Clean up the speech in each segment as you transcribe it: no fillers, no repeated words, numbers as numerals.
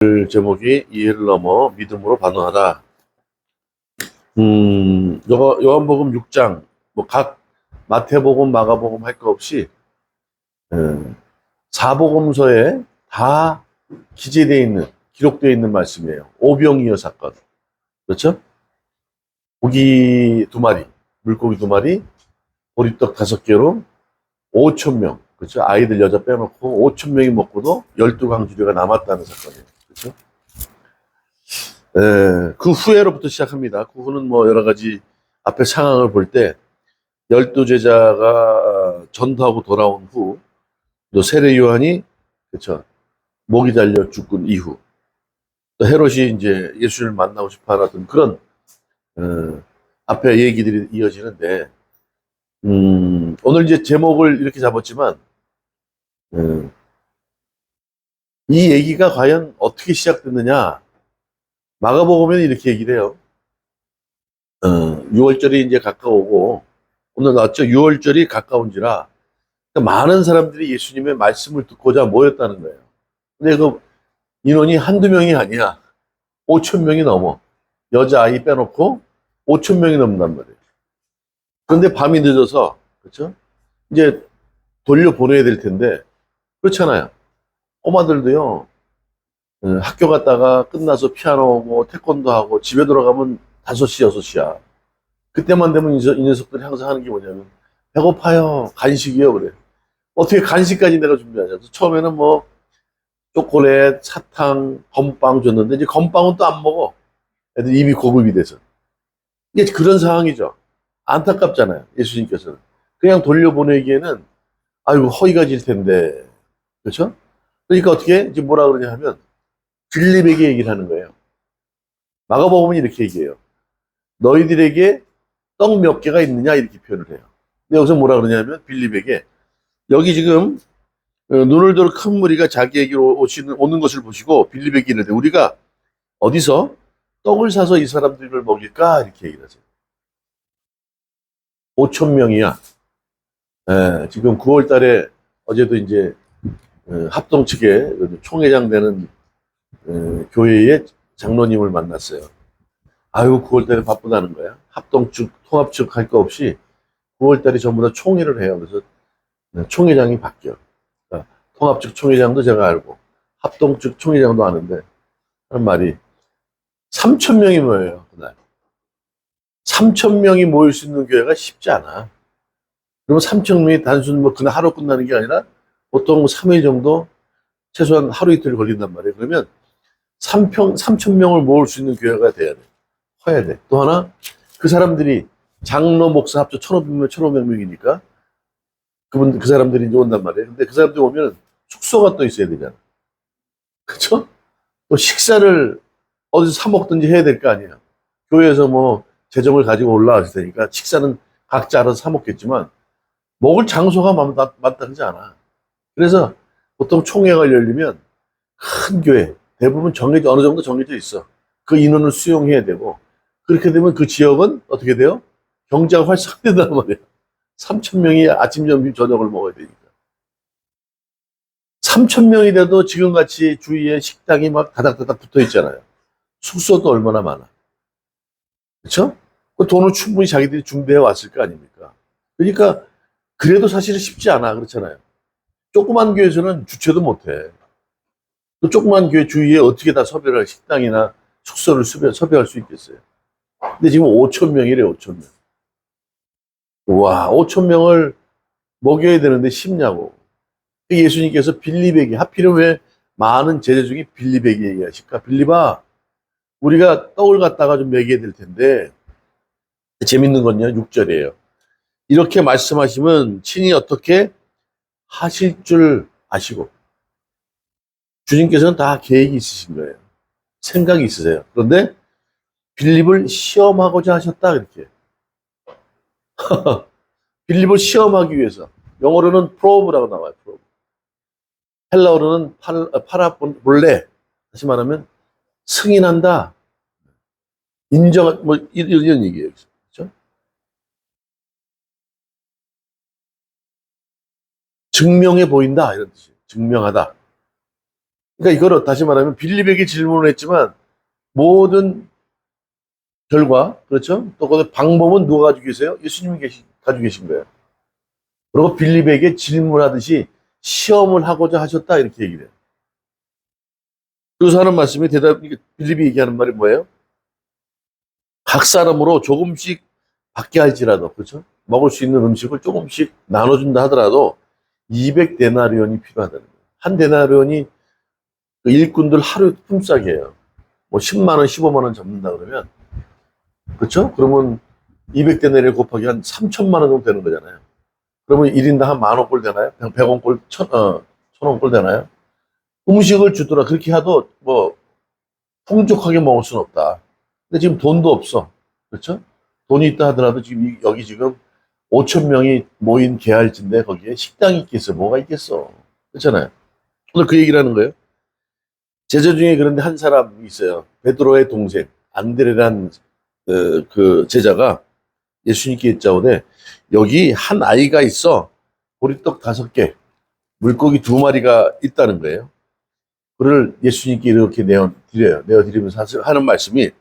제목이 이해를 넘어 믿음으로 반응하라. 요한복음 6장, 뭐 각 마태복음, 마가복음 할 거 없이, 사복음서에 다 기재되어 있는, 기록되어 있는 말씀이에요. 오병이어 사건. 그렇죠? 고기 2마리, 물고기 2마리, 보리떡 5개로 5천 명. 그렇죠? 아이들 여자 빼놓고 5천 명이 먹고도 12강주류가 남았다는 사건이에요. 그렇죠? 그 후에로부터 시작합니다. 그 후는 뭐 여러 가지 앞에 상황을 볼 때, 12제자가 전도하고 돌아온 후, 또 세례 요한이, 그쵸, 목이 잘려 죽은 이후, 또 헤롯이 이제 예수를 만나고 싶어 하던 그런, 앞에 얘기들이 이어지는데, 오늘 이제 제목을 이렇게 잡았지만, 음, 이 얘기가 과연 어떻게 시작됐느냐, 마가복음에는 이렇게 얘기를 해요. 6월절이 이제 가까우고, 오늘 나왔죠? 6월절이 가까운지라, 그러니까 많은 사람들이 예수님의 말씀을 듣고자 모였다는 거예요. 근데 그 인원이 한두 명이 아니야. 5천 명이 넘어. 여자아이 빼놓고 5천 명이 넘는단 말이에요. 그런데 밤이 늦어서, 그렇죠? 이제 돌려보내야 될 텐데, 그렇잖아요. 꼬마들도요, 학교 갔다가 끝나서 피아노 하고 태권도 하고 집에 돌아가면 5시, 6시야. 그때만 되면 이 녀석들이 항상 하는 게 뭐냐면, 배고파요. 간식이요. 그래. 어떻게 간식까지 내가 준비하냐. 처음에는 뭐, 초콜릿, 사탕, 건빵 줬는데, 이제 건빵은 또 안 먹어. 애들 입이 고급이 돼서. 이게 그런 상황이죠. 안타깝잖아요. 예수님께서는. 그냥 돌려보내기에는, 아이고, 허위가 질 텐데. 그렇죠? 그러니까 어떻게, 이제 뭐라 그러냐 하면, 빌립에게 얘기를 하는 거예요. 마가복음은 이렇게 얘기해요. 너희들에게 떡 몇 개가 있느냐? 이렇게 표현을 해요. 근데 여기서 뭐라 그러냐면, 빌립에게, 여기 지금, 눈을 들어 큰 무리가 자기에게로 오는 것을 보시고, 빌립에게 이르되, 우리가 어디서 떡을 사서 이 사람들을 먹일까? 이렇게 얘기를 하세요. 5천 명이야. 지금 9월 달에 어제도 이제 합동 측에 총회장 되는 교회의 장로님을 만났어요. 아유, 9월 달에 바쁘다는 거야. 합동 측, 통합 측 할 거 없이 9월 달에 전부 다 총회를 해요. 그래서 총회장이 바뀌어. 그러니까 통합 측 총회장도 제가 알고 합동 측 총회장도 아는데 하는 말이 3천 명이 모여요. 그날. 3천 명이 모일 수 있는 교회가 쉽지 않아. 그러면 3천 명이 단순 뭐 그날 하루 끝나는 게 아니라 보통 3일 정도 최소한 하루 이틀 걸린단 말이에요. 그러면 3천 명을 모을 수 있는 교회가 돼야 돼. 커야 돼. 또 하나, 그 사람들이 장로, 목사 합쳐 1,500명, 1,500명이니까 그 사람들이 이제 온단 말이에요. 근데 그 사람들이 오면 숙소가 또 있어야 되잖아. 그쵸? 또 식사를 어디서 사 먹든지 해야 될 거 아니야. 교회에서 뭐 재정을 가지고 올라왔을 테니까 식사는 각자 알아서 사 먹겠지만 먹을 장소가 마땅하지 않아. 그래서 보통 총회가 열리면 큰 교회, 대부분 어느 정도 정해져 있어. 그 인원을 수용해야 되고, 그렇게 되면 그 지역은 어떻게 돼요? 경제가 활성화된단 말이에요. 3천 명이 아침, 점심, 저녁을 먹어야 되니까. 3천 명이라도 지금같이 주위에 식당이 막 다닥다닥 붙어 있잖아요. 숙소도 얼마나 많아. 그렇죠? 그 돈을 충분히 자기들이 준비해 왔을 거 아닙니까? 그러니까 그래도 사실은 쉽지 않아. 그렇잖아요. 조그만 교회에서는 주최도 못해. 또 조그만 교회 주위에 어떻게 다 섭외를 식당이나 숙소를 섭외할 수 있겠어요. 근데 지금 5천 명이래, 5천 명. 와, 5천 명을 먹여야 되는데 쉽냐고. 예수님께서 빌립에게, 하필은 왜 많은 제자 중에 빌립에게 얘기하실까? 빌립아, 우리가 떡을 갖다가 좀 먹여야 될 텐데, 재밌는 건요, 6절이에요. 이렇게 말씀하시면 친히 어떻게 하실 줄 아시고, 주님께서는 다 계획이 있으신 거예요. 생각이 있으세요. 그런데 빌립을 시험하고자 하셨다, 그렇게. 빌립을 시험하기 위해서. 영어로는 프로브라고 나와요, 프로브. 헬라어로는 파라볼레. 다시 말하면 승인한다, 인정, 뭐 이런 얘기예요. 그렇죠? 증명해 보인다 이런 뜻이에요. 증명하다. 그러니까 이거를 다시 말하면 빌립에게 질문을 했지만 모든 결과, 그렇죠? 또 그 방법은 누가 가지고 계세요? 예수님이 가지고 계신 거예요. 그리고 빌립에게 질문하듯이 시험을 하고자 하셨다 이렇게 얘기를 해요. 그래서 하는 말씀이 빌립이 얘기하는 말이 뭐예요? 각 사람으로 조금씩 받게 할지라도, 그렇죠? 먹을 수 있는 음식을 조금씩 나눠준다 하더라도 200데나리온이 필요하다는 거예요. 한 데나리온이 그 일꾼들 하루 품삯이에요. 뭐 10만 원, 15만 원 잡는다 그러면, 그렇죠? 그러면 200데나리온 곱하기 한 3천만 원 정도 되는 거잖아요. 그러면 1인당 한 10,000원 꼴 되나요? 100원 꼴, 1,000원 꼴 되나요? 음식을 주더라. 그렇게 해도 뭐 풍족하게 먹을 수는 없다. 근데 지금 돈도 없어. 그렇죠? 돈이 있다 하더라도 지금 여기 지금 5천 명이 모인 개할지인데 거기에 식당이 있겠어? 뭐가 있겠어? 그렇잖아요. 오늘 그 얘기를 하는 거예요. 제자 중에 그런데 한 사람이 있어요. 베드로의 동생 안드레란 그 제자가 예수님께 여짜오되 여기 한 아이가 있어. 보리떡 5개, 물고기 2마리가 있다는 거예요. 그를 예수님께 이렇게 내어드려요. 내어드리면서 하는 말씀이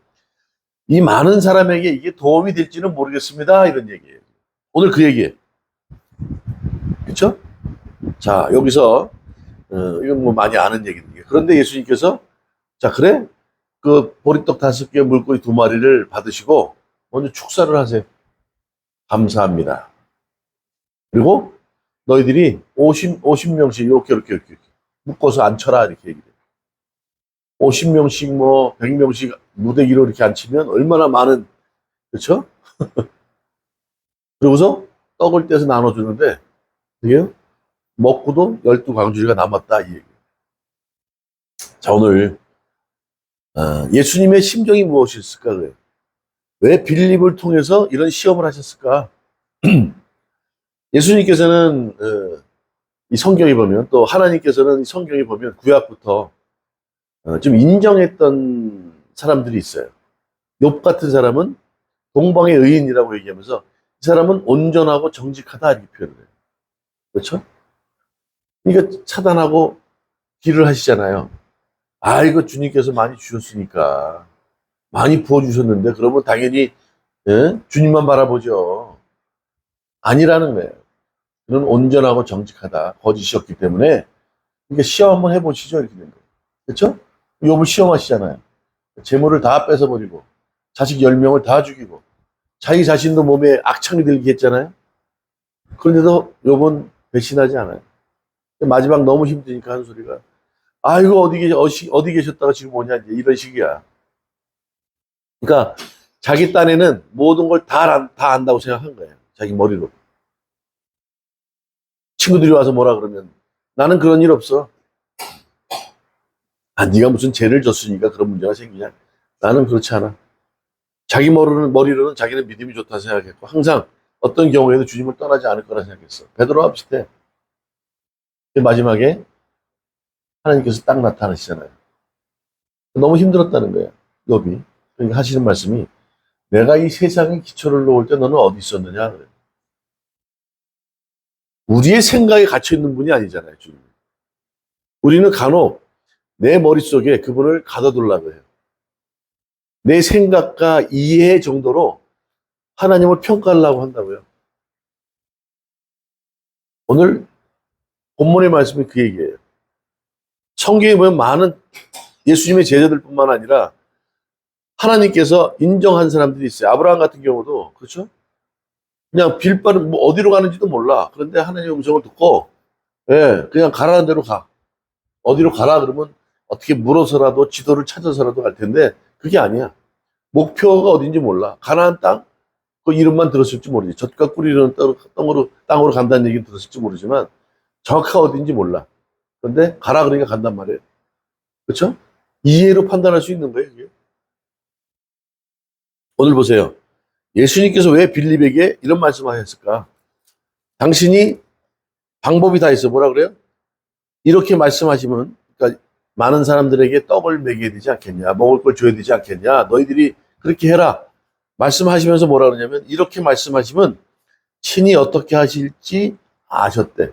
이 많은 사람에게 이게 도움이 될지는 모르겠습니다. 이런 얘기예요. 오늘 그 얘기예요. 그렇죠? 자, 여기서 이건 뭐 많이 아는 얘기인데 그런데 예수님께서 자, 그래? 그 보리떡 5개, 물고기 2마리를 받으시고 먼저 축사를 하세요. 감사합니다. 그리고 너희들이 50명씩 이렇게 묶어서 앉혀라 이렇게 얘기해요. 50명씩 뭐 100명씩 무대기로 이렇게 앉히면 얼마나 많은, 그렇죠? 그러고서 떡을 떼서 나눠주는데 그게 먹고도 12광주리가 남았다 이 얘기예요. 자, 오늘 예수님의 심정이 무엇이었을까 그래요? 왜 빌립을 통해서 이런 시험을 하셨을까? 예수님께서는 이 성경에 보면 또 하나님께서는 이 성경에 보면 구약부터 좀 인정했던 사람들이 있어요. 욥 같은 사람은 동방의 의인이라고 얘기하면서 이 사람은 온전하고 정직하다 이렇게 표현을 해요. 그렇죠? 그러니까 차단하고 길을 하시잖아요. 아, 이거 주님께서 많이 주셨으니까 많이 부어주셨는데 그러면 당연히 주님만 바라보죠. 아니라는 거예요. 그는 온전하고 정직하다. 거짓이었기 때문에 그러니까 시험 한번 해보시죠 이렇게 된 거예요. 그렇죠? 욥을 시험하시잖아요. 재물을 다 뺏어버리고 자식 10명을 다 죽이고 자기 자신도 몸에 악창이 들게 했잖아요. 그런데도 욥은 배신하지 않아요. 마지막 너무 힘드니까 하는 소리가 아이고 어디 계셨다가 지금 오냐 이제 이런 식이야. 그러니까 자기 딴에는 모든 걸 다 안다고 생각한 거예요. 자기 머리로. 친구들이 와서 뭐라 그러면 나는 그런 일 없어. 아, 네가 무슨 죄를 졌으니까 그런 문제가 생기냐. 나는 그렇지 않아. 자기 머리로는 자기는 믿음이 좋다 생각했고 항상 어떤 경우에도 주님을 떠나지 않을 거라 생각했어. 베드로와 비슷해. 마지막에 하나님께서 딱 나타나시잖아요. 너무 힘들었다는 거예요. 욥이. 그러니까 하시는 말씀이 내가 이 세상에 기초를 놓을 때 너는 어디 있었느냐 그래요. 우리의 생각에 갇혀있는 분이 아니잖아요. 주님. 우리는 간혹 내 머릿속에 그분을 가둬두려고 해요. 내 생각과 이해 정도로 하나님을 평가하려고 한다고요. 오늘 본문의 말씀이 그 얘기예요. 성경에 보면 많은 예수님의 제자들뿐만 아니라 하나님께서 인정한 사람들이 있어요. 아브라함 같은 경우도 그렇죠? 그냥 빌바는 뭐 어디로 가는지도 몰라. 그런데 하나님의 음성을 듣고 예, 그냥 가라는 대로 가. 어디로 가라 그러면 어떻게 물어서라도 지도를 찾아서라도 갈 텐데 그게 아니야. 목표가 어딘지 몰라. 가나안 땅? 그 이름만 들었을지 모르지. 젖과 꿀이는 땅으로 간다는 얘기는 들었을지 모르지만 정확하게 어딘지 몰라. 그런데 가라 그러니까 간단 말이에요. 그렇죠? 이해로 판단할 수 있는 거예요. 그게. 오늘 보세요. 예수님께서 왜 빌립에게 이런 말씀을 하셨을까? 당신이 방법이 다 있어. 뭐라 그래요? 이렇게 말씀하시면 그러니까 많은 사람들에게 떡을 먹여야 되지 않겠냐. 먹을 걸 줘야 되지 않겠냐. 너희들이 그렇게 해라. 말씀하시면서 뭐라 그러냐면 이렇게 말씀하시면 친히 어떻게 하실지 아셨대.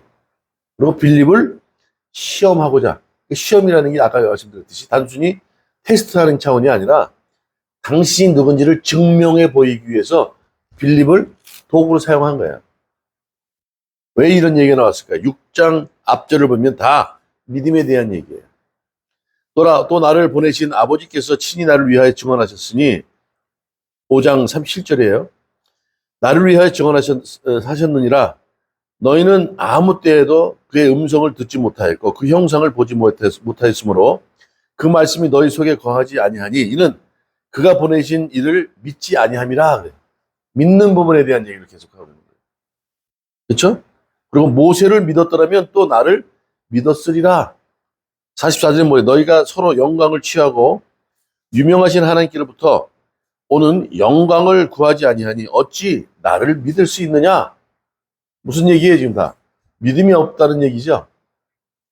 그리고 빌립을 시험하고자 시험이라는 게 아까 말씀드렸듯이 단순히 테스트하는 차원이 아니라 당신이 누군지를 증명해 보이기 위해서 빌립을 도구로 사용한 거야. 왜 이런 얘기가 나왔을까? 6장 앞절을 보면 다 믿음에 대한 얘기예요. 또 나를 보내신 아버지께서 친히 나를 위하여 증언하셨으니 5장 37절이에요. 나를 위하여 증언하셨느니라. 너희는 아무 때에도 그의 음성을 듣지 못하였고 그 형상을 보지 못하였으므로 그 말씀이 너희 속에 거하지 아니하니 이는 그가 보내신 이를 믿지 아니함이라. 그래요. 믿는 부분에 대한 얘기를 계속하고 있는 거예요. 그렇죠? 그리고 모세를 믿었더라면 또 나를 믿었으리라. 44절은 뭐예요? 너희가 서로 영광을 취하고 유명하신 하나님께로부터 오는 영광을 구하지 아니하니 어찌 나를 믿을 수 있느냐? 무슨 얘기예요 지금 다? 믿음이 없다는 얘기죠?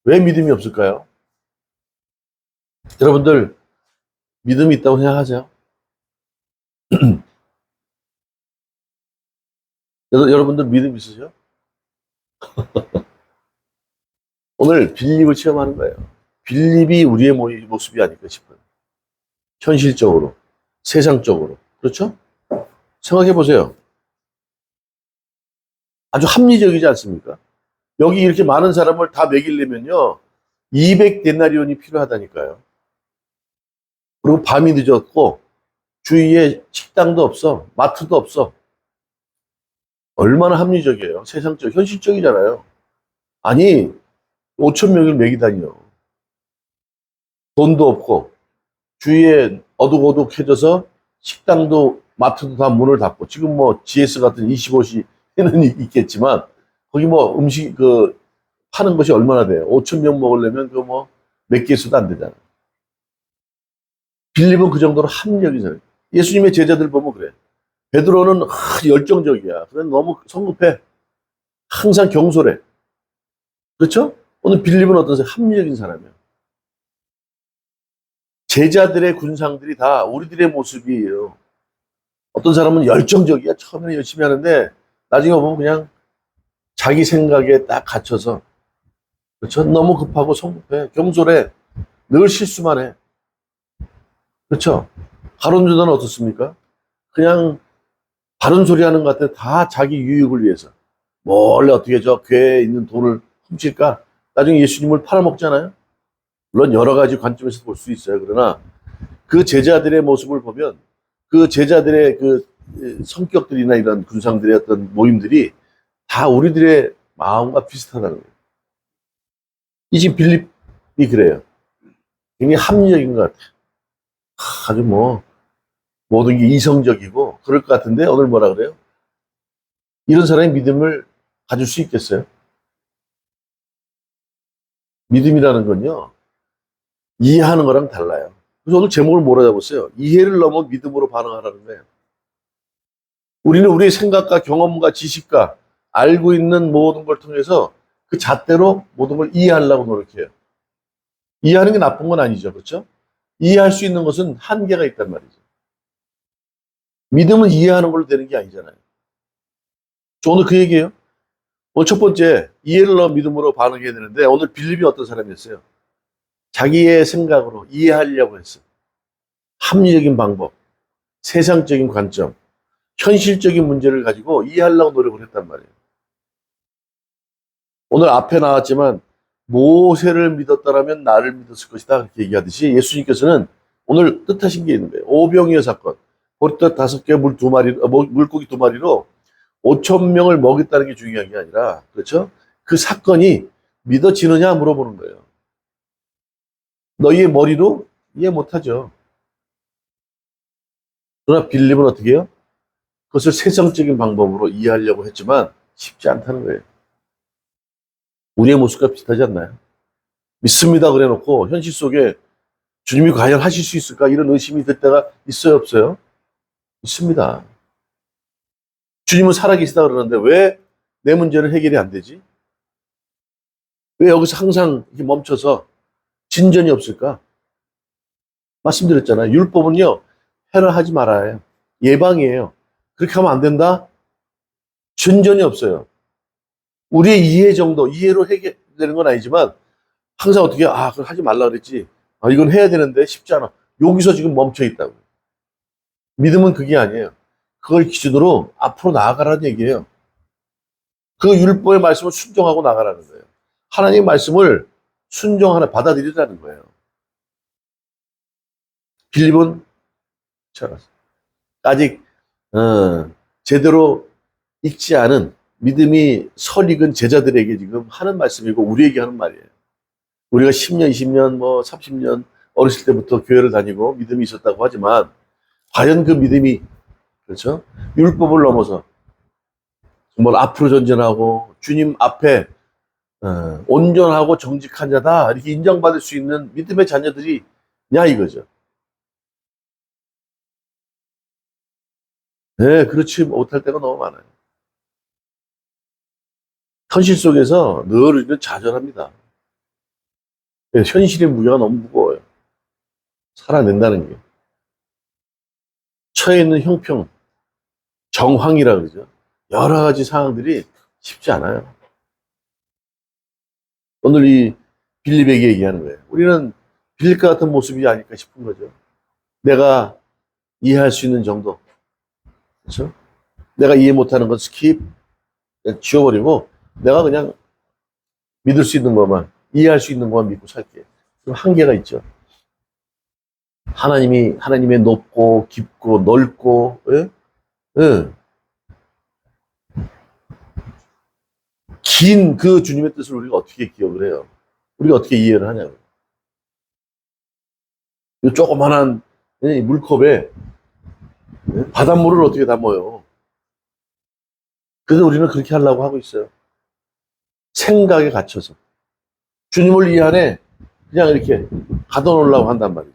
왜 믿음이 없을까요? 여러분들 믿음이 있다고 생각하세요? 여러분들 믿음 있으세요? 오늘 빌립을 체험하는 거예요. 빌립이 우리의 모습이 아닐까 싶어요. 현실적으로, 세상적으로. 그렇죠? 생각해 보세요. 아주 합리적이지 않습니까? 여기 이렇게 많은 사람을 다 먹이려면요. 200데나리온이 필요하다니까요. 그리고 밤이 늦었고 주위에 식당도 없어. 마트도 없어. 얼마나 합리적이에요. 세상적, 현실적이잖아요. 아니 5천 명을 먹이다니요. 돈도 없고 주위에 어둑어둑해져서 식당도 마트도 다 문을 닫고 지금 뭐 GS 같은 25시에는 있겠지만 거기 뭐 음식 파는 것이 얼마나 돼요? 5천 명 먹으려면 그 뭐 몇 개수도 안 되잖아요. 빌립은 그 정도로 합리적이잖아요. 예수님의 제자들 보면 그래. 베드로는 열정적이야. 그래 너무 성급해. 항상 경솔해. 그렇죠? 오늘 빌립은 어떠세요? 합리적인 사람이에요. 제자들의 군상들이 다 우리들의 모습이에요. 어떤 사람은 열정적이야. 처음에는 열심히 하는데 나중에 보면 그냥 자기 생각에 딱 갇혀서 그렇죠? 너무 급하고 성급해. 경솔해. 늘 실수만 해. 그렇죠? 가룟 유다는 어떻습니까? 그냥 바른 소리 하는 것 같아. 다 자기 유익을 위해서. 원래 어떻게 저 괴에 있는 돈을 훔칠까? 나중에 예수님을 팔아먹잖아요. 물론 여러 가지 관점에서 볼 수 있어요. 그러나 그 제자들의 모습을 보면 그 제자들의 그 성격들이나 이런 군상들의 어떤 모임들이 다 우리들의 마음과 비슷하다는 거예요. 이 지금 빌립이 그래요. 굉장히 합리적인 것 같아요. 아주 뭐 모든 게 이성적이고 그럴 것 같은데 오늘 뭐라 그래요? 이런 사람이 믿음을 가질 수 있겠어요? 믿음이라는 건요. 이해하는 거랑 달라요. 그래서 오늘 제목을 뭐라 잡았어요? 이해를 넘어 믿음으로 반응하라는 거예요. 우리는 우리의 생각과 경험과 지식과 알고 있는 모든 걸 통해서 그 잣대로 모든 걸 이해하려고 노력해요. 이해하는 게 나쁜 건 아니죠. 그렇죠? 이해할 수 있는 것은 한계가 있단 말이죠. 믿음은 이해하는 걸로 되는 게 아니잖아요. 저 오늘 그 얘기예요. 오늘 첫 번째, 이해를 넘어 믿음으로 반응해야 되는데 오늘 빌립이 어떤 사람이었어요? 자기의 생각으로 이해하려고 했어요. 합리적인 방법, 세상적인 관점, 현실적인 문제를 가지고 이해하려고 노력을 했단 말이에요. 오늘 앞에 나왔지만 모세를 믿었다라면 나를 믿었을 것이다 그렇게 얘기하듯이 예수님께서는 오늘 뜻하신 게 있는 거예요. 오병이어 사건, 보리떡 5개 물고기 2마리로 5천 명을 먹였다는 게 중요한 게 아니라 그렇죠? 그 사건이 믿어지느냐 물어보는 거예요. 너희의 머리로 이해 못하죠. 그러나 빌립은 어떻게 해요? 그것을 세상적인 방법으로 이해하려고 했지만 쉽지 않다는 거예요. 우리의 모습과 비슷하지 않나요? 믿습니다 그래 놓고 현실 속에 주님이 과연 하실 수 있을까 이런 의심이 들 때가 있어요 없어요? 있습니다. 주님은 살아계시다 그러는데 왜 내 문제는 해결이 안 되지? 왜 여기서 항상 이렇게 멈춰서 진전이 없을까? 말씀드렸잖아요. 율법은요. 해라 하지 말아야 해요. 예방이에요. 그렇게 하면 안 된다? 진전이 없어요. 우리의 이해 정도, 이해로 해결되는 건 아니지만 항상 어떻게, 그걸 하지 말라 그랬지. 이건 해야 되는데 쉽지 않아. 여기서 지금 멈춰 있다고. 믿음은 그게 아니에요. 그걸 기준으로 앞으로 나아가라는 얘기예요. 그 율법의 말씀을 순종하고 나가라는 거예요. 하나님의 말씀을 순종하나 받아들이라는 거예요. 빌립은 아직 제대로 익지 않은 믿음이 설익은 제자들에게 지금 하는 말씀이고 우리에게 하는 말이에요. 우리가 10년, 20년, 30년 어렸을 때부터 교회를 다니고 믿음이 있었다고 하지만 과연 그 믿음이 그렇죠? 율법을 넘어서 정말 앞으로 전진하고 주님 앞에 온전하고 정직한 자다 이렇게 인정받을 수 있는 믿음의 자녀들이냐 이거죠. 네, 그렇지 못할 때가 너무 많아요. 현실 속에서 늘 우리는 좌절합니다. 네, 현실의 무게가 너무 무거워요. 살아낸다는 게. 처해 있는 형평, 정황이라 그러죠. 여러 가지 상황들이 쉽지 않아요. 오늘 이 빌립에게 얘기하는 거예요. 우리는 빌립과 같은 모습이 아닐까 싶은 거죠. 내가 이해할 수 있는 정도. 그렇죠? 내가 이해 못하는 건 스킵, 지워버리고 내가 그냥 믿을 수 있는 것만, 이해할 수 있는 것만 믿고 살게. 그럼 한계가 있죠. 하나님의 높고 깊고 넓고, 예? 예. 긴 그 주님의 뜻을 우리가 어떻게 기억을 해요? 우리가 어떻게 이해를 하냐고. 이 조그만한 물컵에 바닷물을 어떻게 담아요? 그래서 우리는 그렇게 하려고 하고 있어요. 생각에 갇혀서. 주님을 이 안에 그냥 이렇게 가둬놓으려고 한단 말이죠.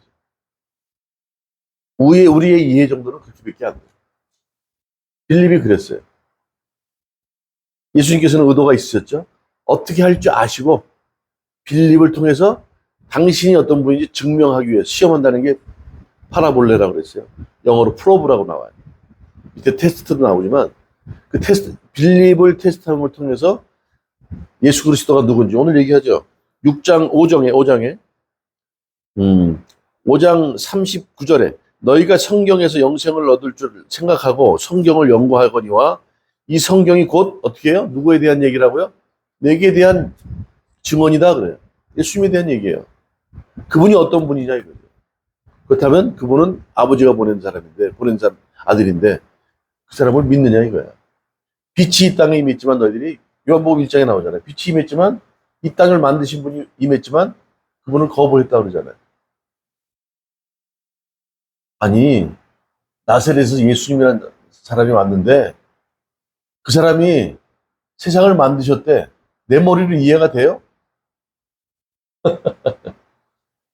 우리의 이해 정도는 그렇게밖에 안 돼요. 빌립이 그랬어요. 예수님께서는 의도가 있으셨죠. 어떻게 할 줄 아시고 빌립을 통해서 당신이 어떤 분인지 증명하기 위해 시험한다는 게 파라볼레라고 그랬어요. 영어로 프로브라고 나와요. 밑에 테스트도 나오지만 그 테스트, 빌립을 테스트하는 걸 통해서 예수 그리스도가 누군지 오늘 얘기하죠. 6장 5장에 5장 39절에 너희가 성경에서 영생을 얻을 줄 생각하고 성경을 연구하거니와 이 성경이 곧 어떻게 해요? 누구에 대한 얘기라고요? 내게 대한 증언이다 그래요. 예수님에 대한 얘기예요. 그분이 어떤 분이냐 이거죠. 그렇다면 그분은 아버지가 보낸 사람인데 아들인데 그 사람을 믿느냐 이거야. 빛이 이 땅에 임했지만 너희들이 요한복음 1장에 나오잖아요. 빛이 임했지만 이 땅을 만드신 분이 임했지만 그분을 거부했다고 그러잖아요. 아니 나사렛에서 예수님이라는 사람이 왔는데 그 사람이 세상을 만드셨대. 내 머리로 이해가 돼요?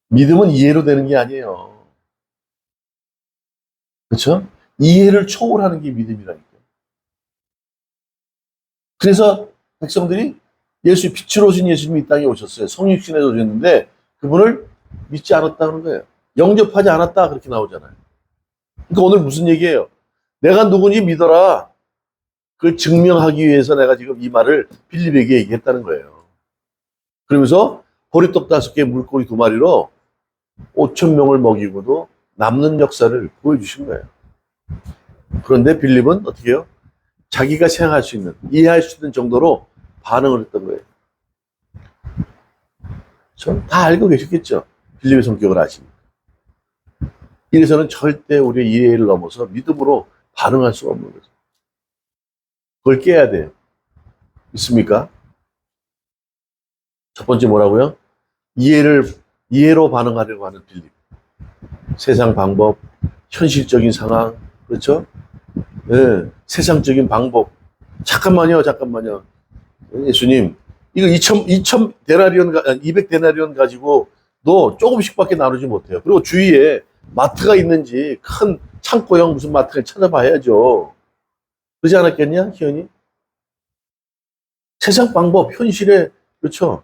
믿음은 이해로 되는 게 아니에요. 그렇죠? 이해를 초월하는 게 믿음이라니까. 그래서 백성들이 빛으로 오신 예수님이 이 땅에 오셨어요. 성육신에서 오셨는데 그분을 믿지 않았다는 거예요. 영접하지 않았다 그렇게 나오잖아요. 그러니까 오늘 무슨 얘기예요? 내가 누군지 믿어라. 그걸 증명하기 위해서 내가 지금 이 말을 빌립에게 얘기했다는 거예요. 그러면서 보리떡 5개, 물고기 2마리로 5,000명을 먹이고도 남는 역사를 보여주신 거예요. 그런데 빌립은 어떻게 해요? 자기가 생각할 수 있는, 이해할 수 있는 정도로 반응을 했던 거예요. 다 알고 계셨겠죠? 빌립의 성격을 아시니까. 이래서는 절대 우리의 이해를 넘어서 믿음으로 반응할 수가 없는 거죠. 그걸 깨야 돼요. 있습니까? 첫 번째 뭐라고요? 이해로 반응하려고 하는 빌립. 세상 방법, 현실적인 상황, 그렇죠? 네, 세상적인 방법. 잠깐만요. 예수님, 이거 200데나리온 가지고 너 조금씩밖에 나누지 못해요. 그리고 주위에 마트가 있는지 큰 창고형 무슨 마트를 찾아봐야죠. 그러지 않았겠냐, 희연이? 세상 방법, 그렇죠?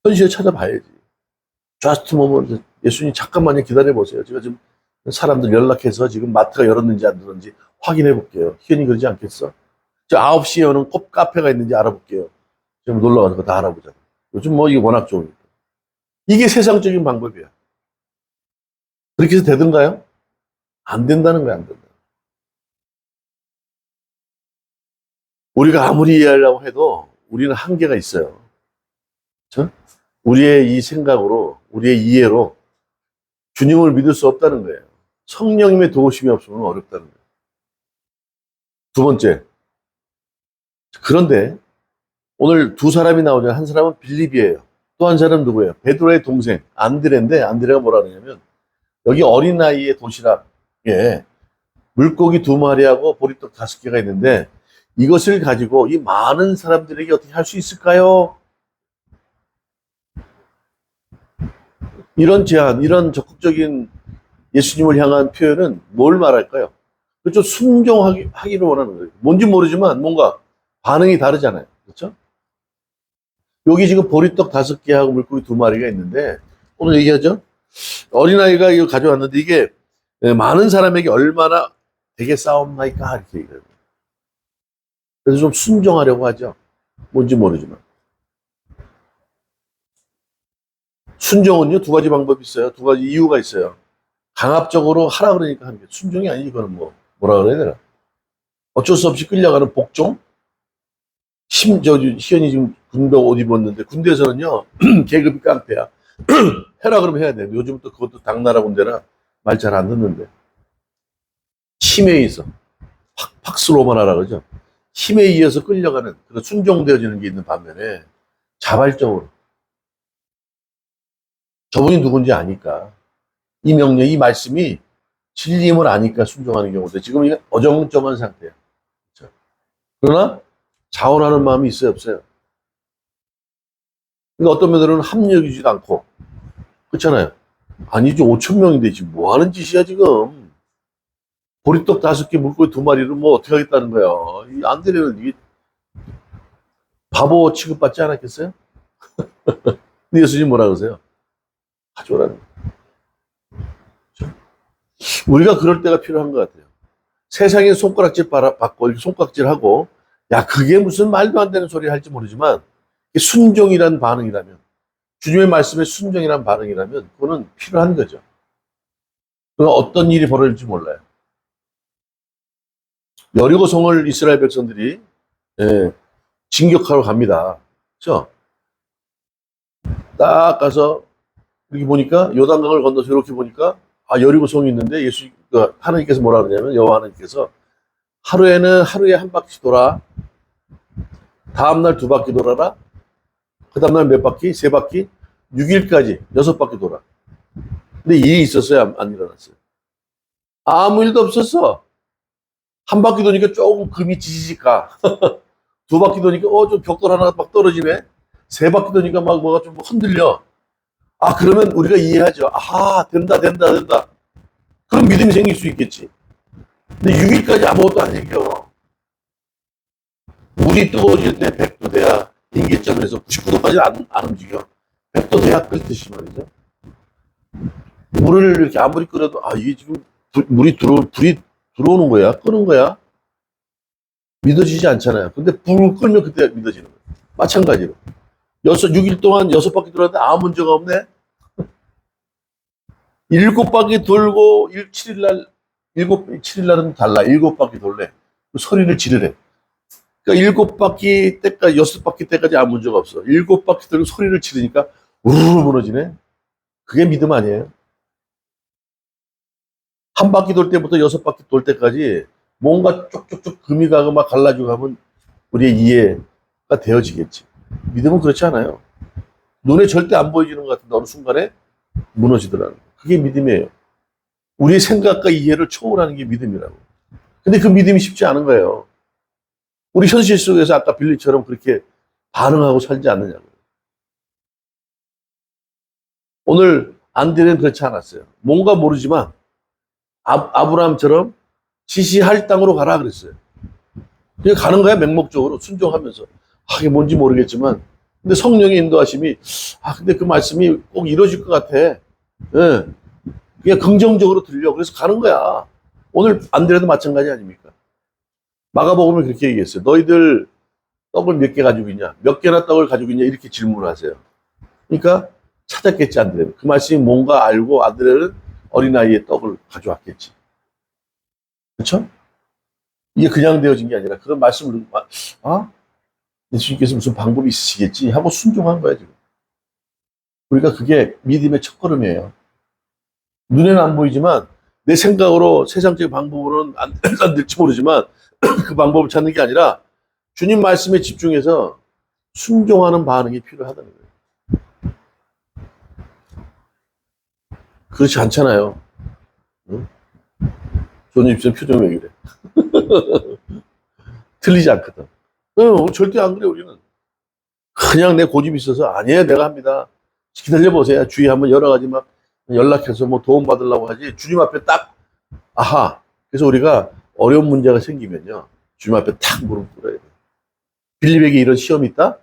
현실에 찾아봐야지. Just moment. 예수님 잠깐만요 기다려보세요. 제가 지금 사람들 연락해서 지금 마트가 열었는지 안 열었는지 확인해 볼게요. 희연이 그러지 않겠어? 저 9시에 오는 카페가 있는지 알아볼게요. 지금 놀러 가서 다 알아보자. 요즘 뭐 이게 워낙 좋으니까. 이게 세상적인 방법이야. 그렇게 해서 되던가요? 안 된다는 거야, 안 된다. 우리가 아무리 이해하려고 해도 우리는 한계가 있어요. 그렇죠? 우리의 이 생각으로, 우리의 이해로 주님을 믿을 수 없다는 거예요. 성령님의 도우심이 없으면 어렵다는 거예요. 두 번째, 그런데 오늘 두 사람이 나오잖아요. 한 사람은 빌립이에요. 또 한 사람은 누구예요? 베드로의 동생 안드레인데, 안드레가 뭐라 그러냐면 여기 어린아이의 도시락에 물고기 2마리하고 보리떡 5개가 있는데 이것을 가지고 이 많은 사람들에게 어떻게 할 수 있을까요? 이런 제안, 이런 적극적인 예수님을 향한 표현은 뭘 말할까요? 그렇죠. 순종하기를 원하는 거예요. 뭔지 모르지만 뭔가 반응이 다르잖아요. 그렇죠? 여기 지금 보리떡 5개하고 물고기 2마리가 있는데 오늘 얘기하죠. 어린아이가 이거 가져왔는데 이게 많은 사람에게 얼마나 되게 싸움나이까 이렇게 얘기해요. 그래서 좀 순종하려고 하죠. 뭔지 모르지만. 순종은요, 2가지 방법이 있어요. 2가지 이유가 있어요. 강압적으로 하라 그러니까 하는 게 순종이 아니지. 이거는 뭐라 그래야 되나. 어쩔 수 없이 끌려가는 복종? 희연이 지금 군대 옷 입었는데, 군대에서는요, 계급이 깡패야. 해라 그러면 해야 돼. 요즘 또 그것도 당나라 군대라 말 잘 안 듣는데. 힘에 의해서. 팍스로마나라 그러죠. 힘에 의해서 끌려가는, 그런 순종되어지는 게 있는 반면에, 자발적으로. 저분이 누군지 아니까. 이 명령, 이 말씀이 진리임을 아니까 순종하는 경우인데, 지금 이게 어정쩡한 상태예요. 그렇죠? 그러나, 자원하는 마음이 있어요, 없어요? 그러니까 어떤 면으로는 합리적이지도 않고, 그렇잖아요. 아니죠, 5천 명인데 지금 뭐 하는 짓이야, 지금. 보리떡 5개, 물고기 2마리를 뭐 어떻게 하겠다는 거야. 이 안드레는 이게 바보 취급받지 않았겠어요? 근데 예수님 뭐라 그러세요? 가져오라는 거예요. 우리가 그럴 때가 필요한 것 같아요. 세상에 손가락질 받고, 손가락질하고, 야, 그게 무슨 말도 안 되는 소리 할지 모르지만, 순종이란 반응이라면, 주님의 말씀에 순종이란 반응이라면, 그거는 필요한 거죠. 그건 어떤 일이 벌어질지 몰라요. 여리고성을 이스라엘 백성들이 진격하러 갑니다. 그렇죠? 딱 가서 이렇게 보니까 요단강을 건너서 이렇게 보니까 여리고성이 있는데 하나님께서 뭐라 그러냐면 여호와 하나님께서 하루에 한 바퀴 돌아, 다음날 2바퀴 돌아라, 그 다음날 몇 바퀴? 3바퀴, 6일까지 6바퀴 돌아. 근데 일이 있었어요? 안 일어났어요? 아무 일도 없었어. 한 바퀴 도니까 조금 금이 지지직 가. 2바퀴 도니까 좀 벽돌 하나가 막 떨어지네. 3바퀴 도니까 막 뭐가 좀 흔들려. 그러면 우리가 이해하죠. 된다. 그럼 믿음이 생길 수 있겠지. 근데 6일까지 아무것도 안 생겨. 물이 뜨거워질 때 100도 돼야 인계점에서 99도까지 안 움직여. 100도 돼야 끓듯이 말이죠. 물을 이렇게 아무리 끓여도 이게 지금 불이 들어오는 거야? 끄는 거야? 믿어지지 않잖아요. 근데 불을 끄면 그때 믿어지는 거예요. 마찬가지로. 6일 동안 6바퀴 돌았는데 아무 문제가 없네? 7바퀴 돌고 7일날은 달라. 7바퀴 돌래. 소리를 지르래. 그러니까 7바퀴 때까지, 6바퀴 때까지 아무 문제가 없어. 7바퀴 돌고 소리를 지르니까 우르르 무너지네? 그게 믿음 아니에요? 한 바퀴 돌 때부터 6바퀴 돌 때까지 뭔가 쪽쪽쪽 금이 가고 막 갈라지고 하면 우리의 이해가 되어지겠지. 믿음은 그렇지 않아요. 눈에 절대 안 보여지는 것 같은데 어느 순간에 무너지더라는 거예요. 그게 믿음이에요. 우리의 생각과 이해를 초월하는 게 믿음이라고. 근데 그 믿음이 쉽지 않은 거예요. 우리 현실 속에서 아까 빌리처럼 그렇게 반응하고 살지 않느냐고요. 오늘 안드레는 그렇지 않았어요. 뭔가 모르지만 아브라함처럼 지시할 땅으로 가라 그랬어요. 그냥 가는 거야, 맹목적으로 순종하면서. 이게 뭔지 모르겠지만 근데 성령의 인도하심이 근데 그 말씀이 꼭 이루어질 것 같아. 예. 그냥 긍정적으로 들려. 그래서 가는 거야. 오늘 안드레도 마찬가지 아닙니까? 마가복음을 그렇게 얘기했어요. 너희들 떡을 몇 개 가지고 있냐? 몇 개나 떡을 가지고 있냐? 이렇게 질문을 하세요. 그러니까 찾았겠지, 안드레는. 그 말씀이 뭔가 알고 안드레는 어린아이의 떡을 가져왔겠지. 그렇죠? 이게 그냥 되어진 게 아니라 그런 말씀을 아? 예수님께서 무슨 방법이 있으시겠지 하고 순종한 거야, 지금. 우리가 그게 믿음의 첫걸음이에요. 눈에는 안 보이지만 내 생각으로 세상적인 방법으로는 안 될지 모르지만 그 방법을 찾는 게 아니라 주님 말씀에 집중해서 순종하는 반응이 필요하다는 거예요. 그렇지 않잖아요. 응? 존 입sen 표정이 왜 그래? 틀리지 않거든. 응, 절대 안 그래, 우리는. 그냥 내 고집이 있어서 아니에요, 내가 합니다. 기다려보세요. 주위에 한번 여러 가지 막 연락해서 뭐 도움 받으려고 하지. 주님 앞에 딱, 아하. 그래서 우리가 어려운 문제가 생기면요. 주님 앞에 탁 무릎 꿇어야 돼요. 빌립에게 이런 시험이 있다?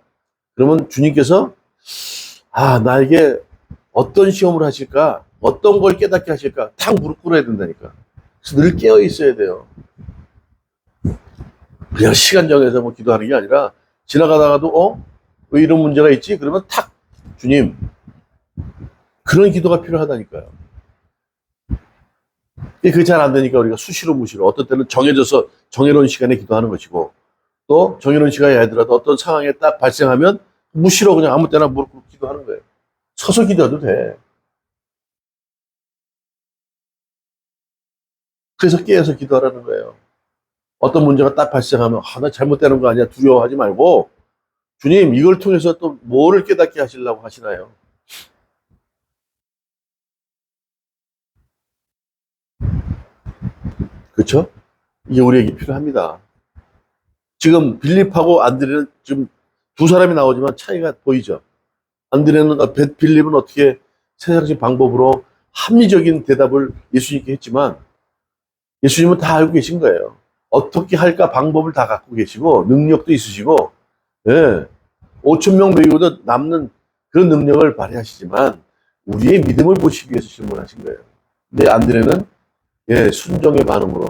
그러면 주님께서, 아, 나에게 어떤 시험을 하실까? 어떤 걸 깨닫게 하실까? 탁 무릎 꿇어야 된다니까. 그래서 늘 깨어 있어야 돼요. 그냥 시간 정해서 뭐 기도하는 게 아니라 지나가다가도, 왜 이런 문제가 있지? 그러면 탁, 주님, 그런 기도가 필요하다니까요. 그게 잘 안 되니까 우리가 수시로 무시로 어떤 때는 정해져서 정해놓은 시간에 기도하는 것이고 또 정해놓은 시간이 아니더라도 어떤 상황에 딱 발생하면 무시로 그냥 아무 때나 무릎 꿇고 기도하는 거예요. 서서 기도해도 돼. 그래서 깨어서 기도하라는 거예요. 어떤 문제가 딱 발생하면 나 잘못되는 거 아니야 두려워하지 말고 주님 이걸 통해서 또 뭐를 깨닫게 하시려고 하시나요? 그렇죠? 이게 우리에게 필요합니다. 지금 빌립하고 안드레는 지금 두 사람이 나오지만 차이가 보이죠. 안드레는 빌립은 어떻게 세상적 방법으로 합리적인 대답을 예수님께 했지만 예수님은 다 알고 계신 거예요. 어떻게 할까 방법을 다 갖고 계시고 능력도 있으시고 예, 5천 명 먹이고도 남는 그런 능력을 발휘하시지만 우리의 믿음을 보시기 위해서 질문하신 거예요. 근데 안드레는 예, 순종의 반응으로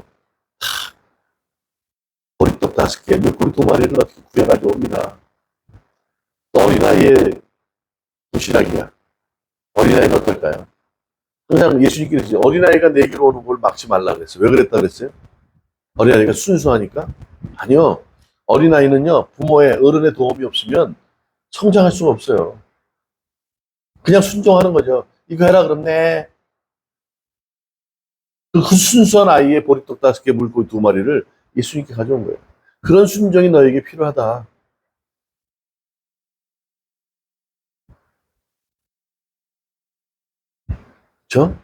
보리떡 5개, 물고기 2마리를 어떻게 구해가지고 옵니다. 또 어린아이의 도시락이야. 어린아이는 어떨까요? 그냥 예수님께서 어린아이가 내게로 오는 걸 막지 말라 그랬어요. 왜 그랬다 그랬어요? 어린아이가 순수하니까? 아니요. 어린아이는요, 부모의, 어른의 도움이 없으면 성장할 수가 없어요. 그냥 순종하는 거죠. 이거 해라 그럼 네. 그 순수한 아이의 보리떡 5개, 물고기 2마리를 예수님께 가져온 거예요. 그런 순종이 너에게 필요하다. 그렇죠?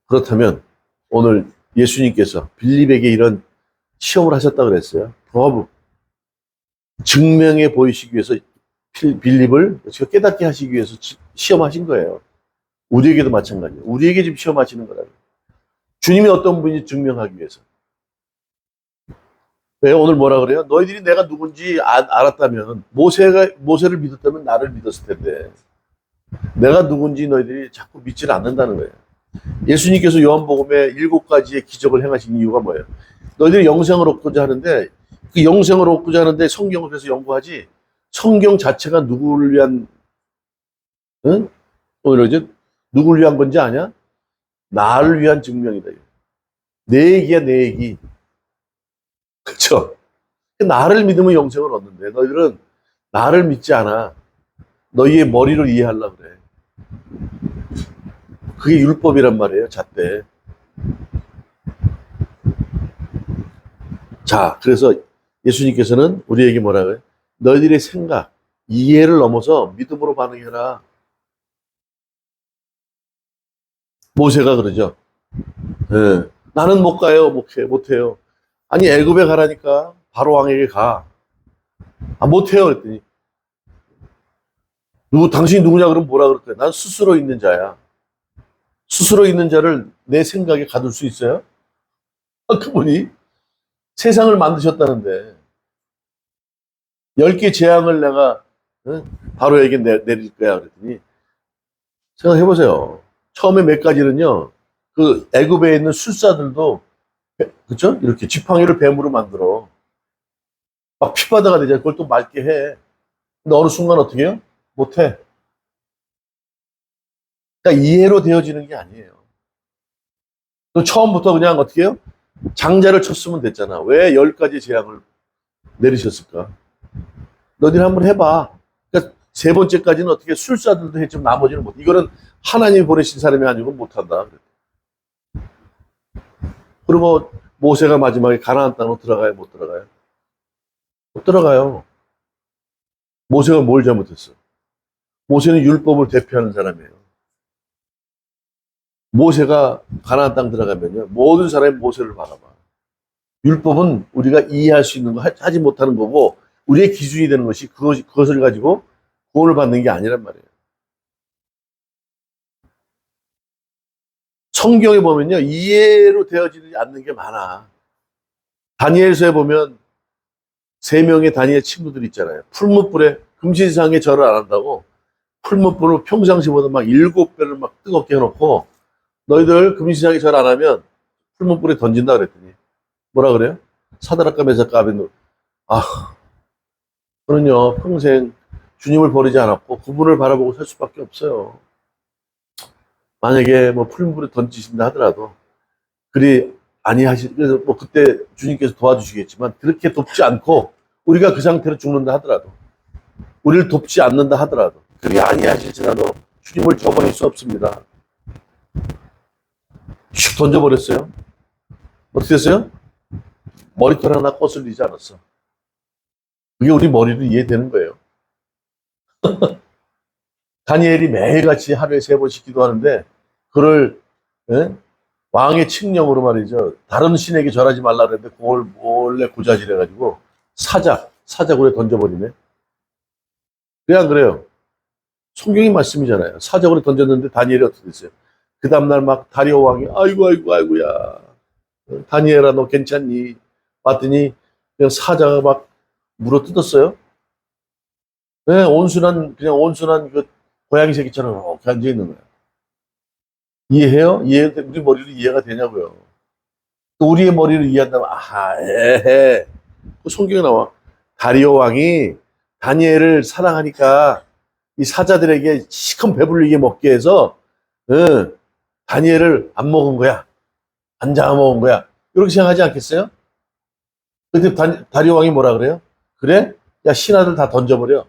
그렇다면 오늘 예수님께서 빌립에게 이런 시험을 하셨다 그랬어요. 프로브 증명해 보이시기 위해서 빌립을 깨닫게 하시기 위해서 시험하신 거예요. 우리에게도 마찬가지예요. 우리에게 지금 시험하시는 거라고. 주님이 어떤 분인지 증명하기 위해서. 왜 오늘 뭐라 그래요? 너희들이 내가 누군지 알았다면 모세를 믿었다면 나를 믿었을 텐데 내가 누군지 너희들이 자꾸 믿지를 않는다는 거예요. 예수님께서 요한복음에 7가지의 기적을 행하신 이유가 뭐예요? 너희들이 영생을 얻고자 하는데 그 영생을 얻고자 하는데 성경을 그래서 연구하지 성경 자체가 누구를 위한 응? 오늘 이제 누구를 위한 건지 아냐? 나를 위한 증명이다. 내 얘기야 내 얘기. 그렇죠? 나를 믿으면 영생을 얻는데 너희들은 나를 믿지 않아. 너희의 머리를 이해하려고 그래. 그게 율법이란 말이에요. 잣대. 자, 그래서 예수님께서는 우리에게 뭐라고 해요? 너희들의 생각, 이해를 넘어서 믿음으로 반응해라. 모세가 그러죠. 예. 나는 못 가요. 못해요. 아니 애굽에 가라니까 바로 왕에게 가. 못해요. 그랬더니 당신이 누구냐 그러면 뭐라 그럴까요? 난 스스로 있는 자야. 스스로 있는 자를 내 생각에 가둘 수 있어요? 그분이 세상을 만드셨다는데 10개 재앙을 내가 바로에게 내릴 거야 그랬더니 생각해보세요. 처음에 몇 가지는요. 그 애굽에 있는 술사들도 그죠? 이렇게 지팡이를 뱀으로 만들어. 막 피바다가 되잖아. 그걸 또 맑게 해. 근데 어느 순간 어떻게 해요? 못해. 그러니까 이해로 되어지는 게 아니에요. 또 처음부터 그냥 어떻게 해요? 장자를 쳤으면 됐잖아. 왜 10가지 재앙을 내리셨을까? 너희들 한번 해봐. 그러니까 세 번째까지는 어떻게 술사들도 했지만 나머지는 못. 이거는 하나님이 보내신 사람이 아니고 못한다. 그리고 모세가 마지막에 가나안 땅으로 들어가요? 못 들어가요? 못 들어가요. 모세가 뭘 잘못했어? 모세는 율법을 대표하는 사람이에요. 모세가 가나안 땅 들어가면요, 모든 사람이 모세를 바라봐. 율법은 우리가 이해할 수 있는 거 하지 못하는 거고 우리의 기준이 되는 것이 그것을 가지고 구원을 받는 게 아니란 말이에요. 성경에 보면요, 이해로 되어지지 않는 게 많아. 다니엘서에 보면 3명의 다니엘 친구들 있잖아요. 풀무불에 금신상에 절을 안 한다고 풀무불을 평상시보다 막 7배를 막 뜨겁게 해놓고 너희들 금신상에 절 안 하면 풀무불에 던진다 그랬더니 뭐라 그래요? 사드락과 메삭과 아벤노. 아, 그는요 평생 주님을 버리지 않았고 그분을 바라보고 살 수밖에 없어요. 만약에 뭐 풀무불에 던지신다 하더라도 그리 아니하시, 그래서 뭐 그때 주님께서 도와주시겠지만 그렇게 돕지 않고 우리가 그 상태로 죽는다 하더라도 우리를 돕지 않는다 하더라도 그리 아니하실지라도 주님을 저버릴 수 없습니다. 슉 던져버렸어요. 어떻게 됐어요? 머리털 하나 거슬리지 않았어. 그게 우리 머리로 이해되는 거예요. 다니엘이 매일같이 하루에 3번씩 기도하는데 그를 예? 왕의 칙령으로 말이죠. 다른 신에게 절하지 말라 그랬는데 그걸 몰래 고자질해가지고 사자굴에 던져버리네. 그래 안 그래요? 성경이 말씀이잖아요. 사자굴에 던졌는데 다니엘이 어떻게 됐어요? 그 다음날 막 다리오 왕이 아이고야 다니엘아 너 괜찮니? 봤더니 그냥 사자가 막 물어 뜯었어요. 네, 온순한 그 고양이 새끼처럼 이렇게 앉아 있는 거예요. 이해해요? 우리 머리로 이해가 되냐고요. 또 우리의 머리를 이해한다면 아하 에헤. 그 성경에 나와. 다리오 왕이 다니엘을 사랑하니까 이 사자들에게 시큰 배불리게 먹게 해서 다니엘을 안 먹은 거야. 안 잡아먹은 거야. 이렇게 생각하지 않겠어요? 근데 다리오 왕이 뭐라 그래요? 그래? 야 신하들 다 던져버려.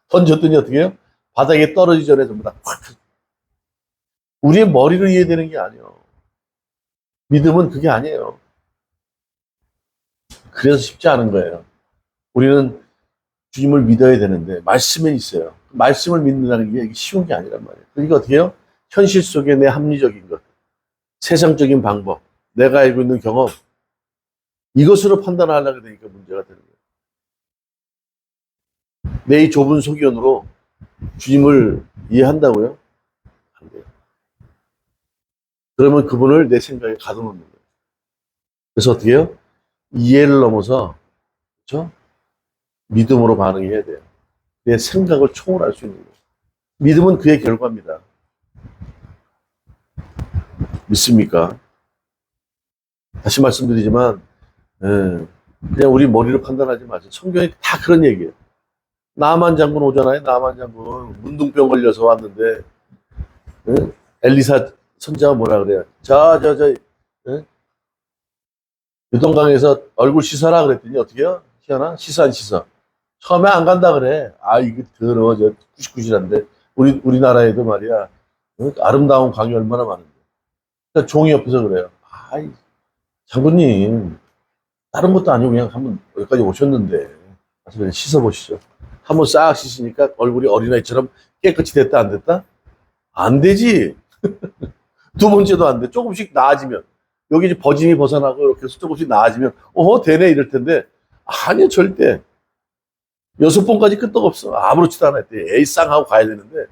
던졌더니 어떻게 해요? 바닥에 떨어지기 전에 전부 다 콱. 우리의 머리로 이해되는 게 아니에요. 믿음은 그게 아니에요. 그래서 쉽지 않은 거예요. 우리는 주님을 믿어야 되는데 말씀에 있어요. 말씀을 믿는다는 게 쉬운 게 아니란 말이에요. 그러니까 어떻게 해요? 현실 속에 내 합리적인 것, 세상적인 방법, 내가 알고 있는 경험 이것으로 판단하려고 되니까 문제가 되는 거예요. 내 이 좁은 소견으로 주님을 이해한다고요? 안 돼요. 그러면 그분을 내 생각에 가둬놓는 거예요. 그래서 어떻게 해요? 이해를 넘어서 그렇죠? 믿음으로 반응해야 돼요. 내 생각을 초월할 수 있는 거예요. 믿음은 그의 결과입니다. 믿습니까? 다시 말씀드리지만 그냥 우리 머리로 판단하지 마세요. 성경에 다 그런 얘기예요. 나만 장군 오잖아요. 나만 장군 문둥병 걸려서 왔는데 엘리사 선자가 뭐라 그래요? 유동강에서 얼굴 씻어라 그랬더니 어떻게 해요? 희한아? 씻어 안 씻어? 처음에 안 간다 그래. 아 이게 더러워 구실구실한데 우리나라에도 말이야 아름다운 강이 얼마나 많은데. 그러니까 종이 옆에서 그래요. 아이 장군님 다른 것도 아니고 그냥 한번 여기까지 오셨는데 가서 그냥 씻어보시죠. 한번 싹 씻으니까 얼굴이 어린아이처럼 깨끗이 됐다 안 됐다? 안 되지. 두 번째도 안 돼. 조금씩 나아지면 여기 이제 버짐이 벗어나고 이렇게 해서 조금씩 나아지면 되네 이럴 텐데 아니요 절대 6번까지 끄떡없어. 아무렇지도 않아. 에이 쌍하고 가야 되는데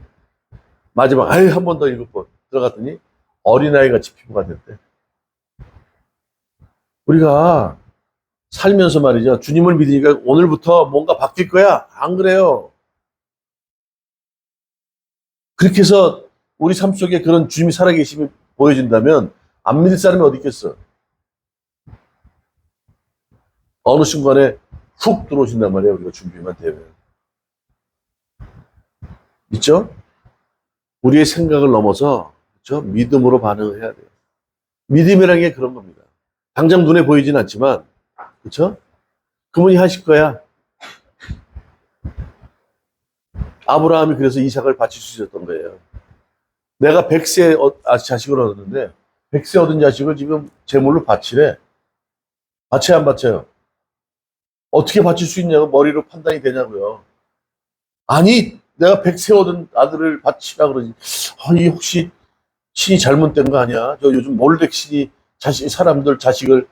마지막 한 번 더 7번 들어갔더니 어린아이 같이 피부가 됐대. 우리가 살면서 말이죠. 주님을 믿으니까 오늘부터 뭔가 바뀔 거야. 안 그래요. 그렇게 해서 우리 삶 속에 그런 주님이 살아계심이 보여진다면 안 믿을 사람이 어디 있겠어. 어느 순간에 훅 들어오신단 말이에요. 우리가 준비만 되면. 있죠? 우리의 생각을 넘어서, 그렇죠? 믿음으로 반응을 해야 돼요. 믿음이라는 게 그런 겁니다. 당장 눈에 보이진 않지만, 그렇죠? 그분이 하실 거야. 아브라함이 그래서 이삭을 바칠 수 있었던 거예요. 내가 100세 자식을 얻었는데 100세 얻은 자식을 지금 제물로 바치래. 바쳐야 안 바쳐요? 어떻게 바칠 수 있냐고 머리로 판단이 되냐고요. 아니 내가 100세 얻은 아들을 바치라 그러지. 아니 혹시 신이 잘못된 거 아니야? 저 요즘 몰렉 신이 사람들 자식을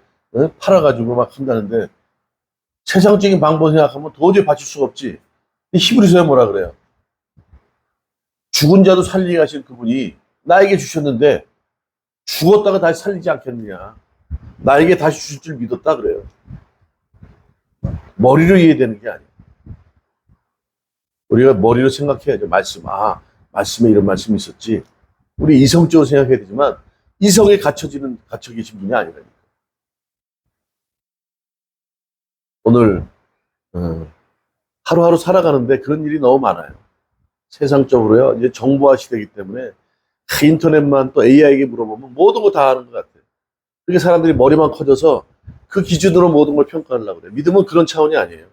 팔아가지고 막 한다는데 세상적인 방법 생각하면 도저히 바칠 수가 없지. 히브리서에 뭐라 그래요? 죽은 자도 살리게 하신 그분이 나에게 주셨는데 죽었다가 다시 살리지 않겠느냐. 나에게 다시 주실 줄 믿었다 그래요. 머리로 이해되는 게 아니에요. 우리가 머리로 생각해야죠. 말씀에 이런 말씀이 있었지. 우리 이성적으로 생각해야 되지만 이성에 갇혀 계신 분이 아니라니까. 오늘 하루하루 살아가는데 그런 일이 너무 많아요. 세상적으로요. 이제 정보화 시대이기 때문에 인터넷만 또 AI에게 물어보면 모든 거 다 아는 것 같아요. 그렇게 사람들이 머리만 커져서 그 기준으로 모든 걸 평가하려고 그래요. 믿음은 그런 차원이 아니에요.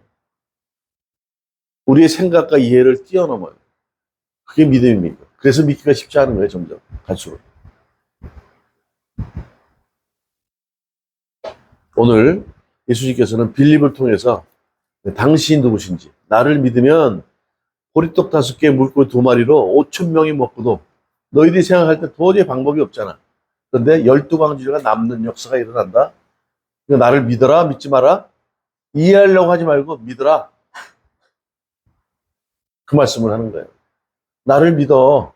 우리의 생각과 이해를 뛰어넘어요. 그게 믿음입니다. 그래서 믿기가 쉽지 않은 거예요. 점점 갈수록. 오늘 예수님께서는 빌립을 통해서 당신이 누구신지 나를 믿으면 보리떡 5개 물고기 2마리로 5,000명이 먹고도 너희들이 생각할 때 도저히 방법이 없잖아. 그런데 12방주가 남는 역사가 일어난다. 그러니까 나를 믿어라 믿지 마라. 이해하려고 하지 말고 믿어라. 그 말씀을 하는 거예요. 나를 믿어.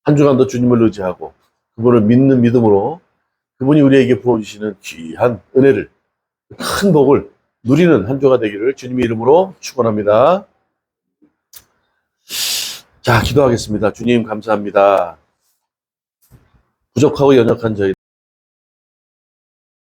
한 주간도 주님을 의지하고 그분을 믿는 믿음으로 그분이 우리에게 부어주시는 귀한 은혜를 큰 복을 누리는 한 주가 되기를 주님의 이름으로 축원합니다. 자, 기도하겠습니다. 주님 감사합니다. 부족하고 연약한 저희